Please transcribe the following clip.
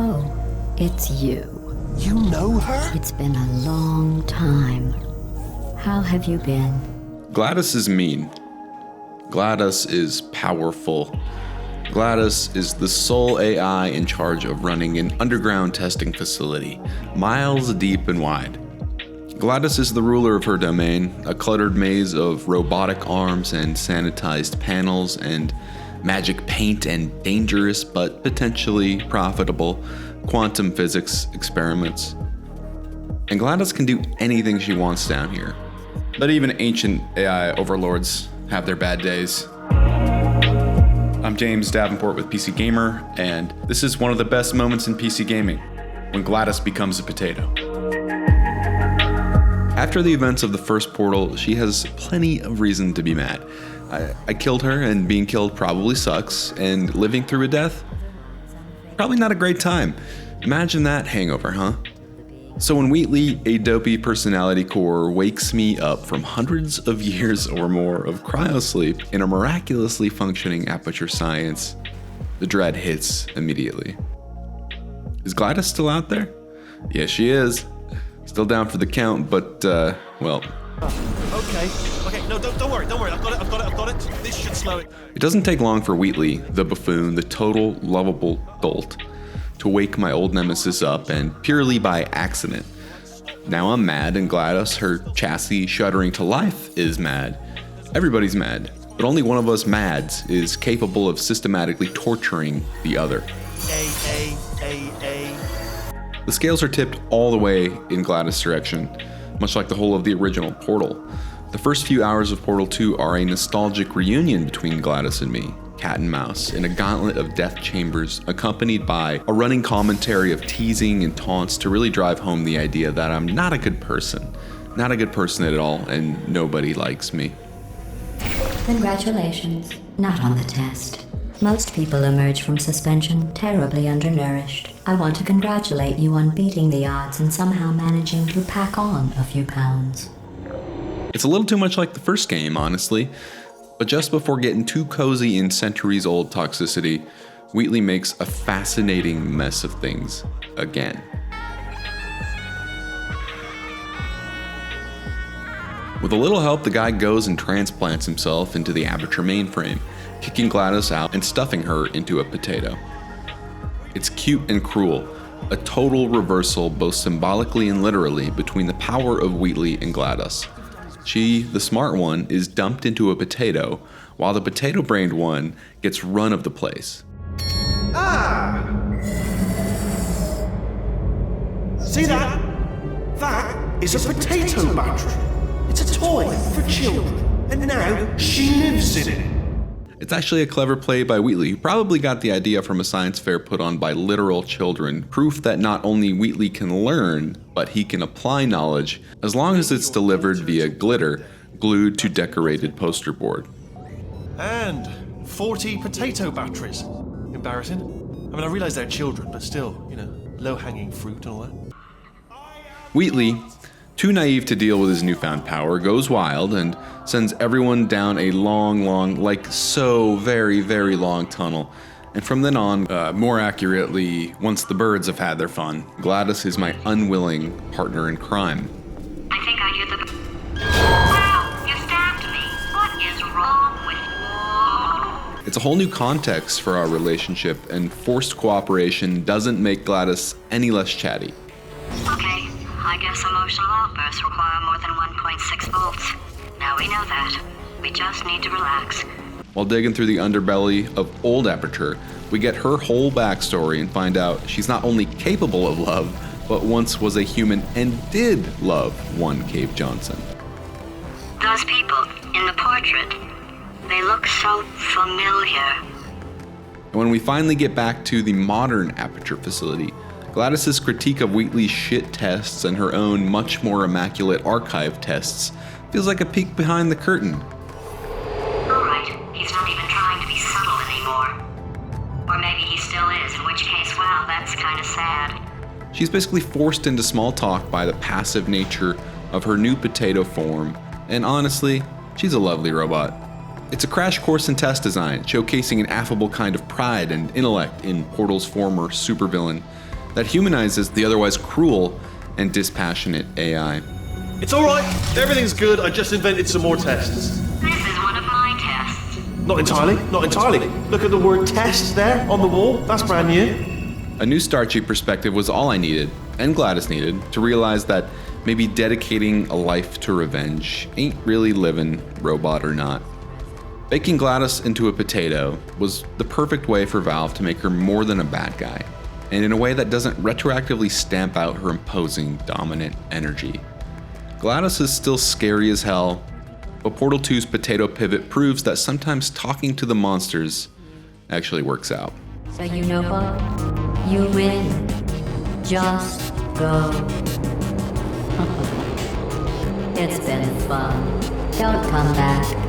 Oh, it's you. You know her? It's been a long time. How have you been? GLaDOS is mean. GLaDOS is powerful. GLaDOS is the sole AI in charge of running an underground testing facility, miles deep and wide. GLaDOS is the ruler of her domain, a cluttered maze of robotic arms and sanitized panels and magic paint and dangerous but potentially profitable quantum physics experiments. And GLaDOS can do anything she wants down here. But even ancient AI overlords have their bad days. I'm James Davenport with PC Gamer, and this is one of the best moments in PC gaming, when GLaDOS becomes a potato. After the events of the first Portal, she has plenty of reason to be mad. I killed her, and being killed probably sucks, and living through a death? Probably not a great time. Imagine that hangover, huh? So when Wheatley, a dopey personality core, wakes me up from hundreds of years or more of cryosleep in a miraculously functioning aperture science, the dread hits immediately. Is GLaDOS still out there? Yes, she is. Still down for the count, but, well... Okay, no, don't worry, I've got it. This should slow it. It doesn't take long for Wheatley, the buffoon, the total lovable dolt, to wake my old nemesis up, and purely by accident. Now I'm mad, and GLaDOS, her chassis shuddering to life, is mad. Everybody's mad, but only one of us mads is capable of systematically torturing the other. The scales are tipped all the way in GLaDOS' direction, much like the whole of the original Portal. The first few hours of Portal 2 are a nostalgic reunion between GLaDOS and me, cat and mouse, in a gauntlet of death chambers, accompanied by a running commentary of teasing and taunts to really drive home the idea that I'm not a good person. Not a good person at all, and nobody likes me. Congratulations. Not on the test. Most people emerge from suspension terribly undernourished. I want to congratulate you on beating the odds and somehow managing to pack on a few pounds. It's a little too much like the first game, honestly. But just before getting too cozy in centuries-old toxicity, Wheatley makes a fascinating mess of things again. With a little help, the guy goes and transplants himself into the Aperture mainframe, kicking GLaDOS out and stuffing her into a potato. It's cute and cruel, a total reversal both symbolically and literally between the power of Wheatley and GLaDOS. She, the smart one, is dumped into a potato, while the potato-brained one gets run of the place. Ah! See that? That is a potato battery. It's a toy for children, and now she lives in it. It's actually a clever play by Wheatley, who probably got the idea from a science fair put on by literal children, proof that not only Wheatley can learn, but he can apply knowledge, as long as it's delivered via glitter glued to decorated poster board. And 40 potato batteries. Embarrassing. I mean, I realize they're children, but still, low-hanging fruit and all that. Wheatley, too naive to deal with his newfound power, goes wild and sends everyone down a long, like so very, very long tunnel. And from then on, more accurately, once the birds have had their fun, GLaDOS is my unwilling partner in crime. I think I hear the... Wow, you stabbed me. What is wrong with you? It's a whole new context for our relationship, and forced cooperation doesn't make GLaDOS any less chatty. Okay, I guess emotional outbursts require more than 1.6 volts. Now we know that. We just need to relax. While digging through the underbelly of old Aperture, we get her whole backstory and find out she's not only capable of love, but once was a human and did love one Cave Johnson. Those people in the portrait, they look so familiar. And when we finally get back to the modern Aperture facility, GLaDOS' critique of Wheatley's shit tests and her own much more immaculate archive tests feels like a peek behind the curtain. Alright, he's not even trying to be subtle anymore. Or maybe he still is, in which case, wow, that's kind of sad. She's basically forced into small talk by the passive nature of her new potato form, and honestly, she's a lovely robot. It's a crash course in test design, showcasing an affable kind of pride and intellect in Portal's former supervillain that humanizes the otherwise cruel and dispassionate AI. It's alright, everything's good, I just invented some more tests. This is one of my tests. Not entirely. Look at the word test there on the wall, that's brand new. A new Starchy perspective was all I needed, and GLaDOS needed, to realize that maybe dedicating a life to revenge ain't really living, robot or not. Baking GLaDOS into a potato was the perfect way for Valve to make her more than a bad guy, and in a way that doesn't retroactively stamp out her imposing, dominant energy. GLaDOS is still scary as hell, but Portal 2's potato pivot proves that sometimes talking to the monsters actually works out. So you know what? You win. Just go. It's been fun. Don't come back.